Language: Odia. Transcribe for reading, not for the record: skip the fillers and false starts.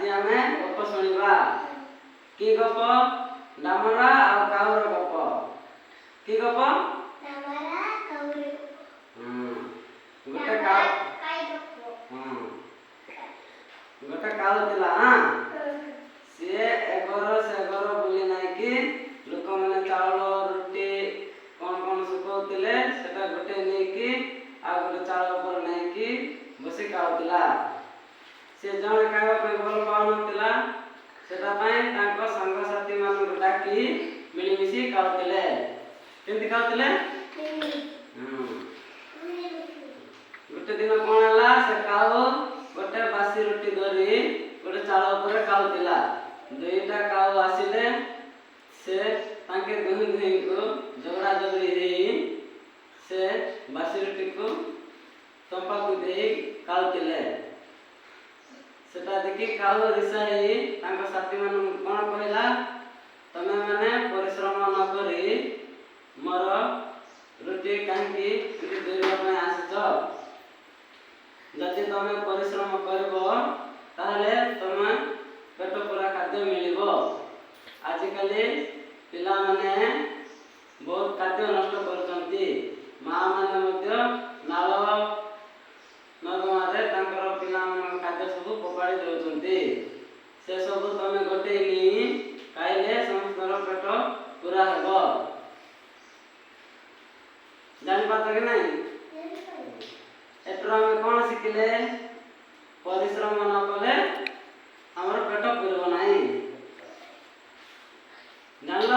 ଆଜି ଆମେ ଗପ ଶୁଣିବା। କି ଗପ? ଡାମରା ଆଉ କାଉର ଗପ। କି ଗପ? ଡାମରା କାଉର। ଗୋଟେ କାଉ ଗୋଟେ କାଉ ଥିଲା। ସିଏ ଏଗର ସେଗର ବୁଲି ନାଇକି ଲୋକମାନେ ଚାଉଳ ରୁଟି କ'ଣ କ'ଣ ଶୁଖଉଥିଲେ ସେଟା ଗୋଟେ ନେଇକି ଆଉ ଗୋଟେ ଚାଉଳ ଉପରେ ନେଇକି ବସି ଖାଉଥିଲା। ସେ ଜଣେ ଖାଇବା ପାଇଁ ଭଲ ପାଉନଥିଲା, ସେଟା ପାଇଁ ତାଙ୍କ ସାଙ୍ଗସାଥି ମାନଙ୍କୁ ଡାକି ମିଳିମିଶି ଖାଉଥିଲେ। କେମିତି ଖାଉଥିଲେ? ଗୋଟେ ଦିନ କ'ଣ ହେଲା, ସେ କାଉ ଗୋଟେ ବାସି ରୁଟି ଧରି ଗୋଟେ ଚାଉଳ ଉପରେ ଖାଉଥିଲା। ଦୁଇଟା କାଉ ଆସିଲେ, ସେ ତାଙ୍କେ ଦୁହିଁଙ୍କୁ ଝଗଡ଼ା ଝଗଡ଼ି ହେଇ ସେ ବାସି ରୁଟିକୁ ତମ୍ପାକୁ ଦେଇ ଖାଉଥିଲେ। ସେଟା ଦେଖି କାଉ ରିସା ହେଇ ତାଙ୍କ ସାଥୀମାନଙ୍କୁ କ'ଣ କହିଲା, ତମେ ମାନେ ପରିଶ୍ରମ ନ କରି ମୋର ରୁଟି କାହିଁକି ରୁଟି ଧରିବା ପାଇଁ ଆସିଛ? ଯଦି ତମେ ପରିଶ୍ରମ କରିବ ତାହେଲେ ତମେ ପେଟ ପୂରା ଖାଦ୍ୟ ମିଳିବ। ଆଜିକାଲି ପିଲାମାନେ ବହୁତ ଖାଦ୍ୟ ନଷ୍ଟ କରୁଛନ୍ତି। ମା ମାନେ ମଧ୍ୟ ନାଳ ନର୍ଦ୍ଦମାରେ ତାଙ୍କର ପିଲାମାନଙ୍କ ଖାଦ୍ୟ ସବୁ ଫୋପାଡ଼ି ଦେଉଛନ୍ତି। ସେସବୁ ତମେ ଗୋଟେଇ ନେଇ ଖାଇଲେ ସମସ୍ତଙ୍କର ପେଟ ପୂରା ହେବ। ଜାଣିପାରୁଛ କି ନାହିଁ? ଏଥିରୁ ଆମେ କ'ଣ ଶିଖିଲେ? ପରିଶ୍ରମ ନ କଲେ ଆମର ପେଟ ପୁରିବ ନାହିଁ। ଜାଣିଲ?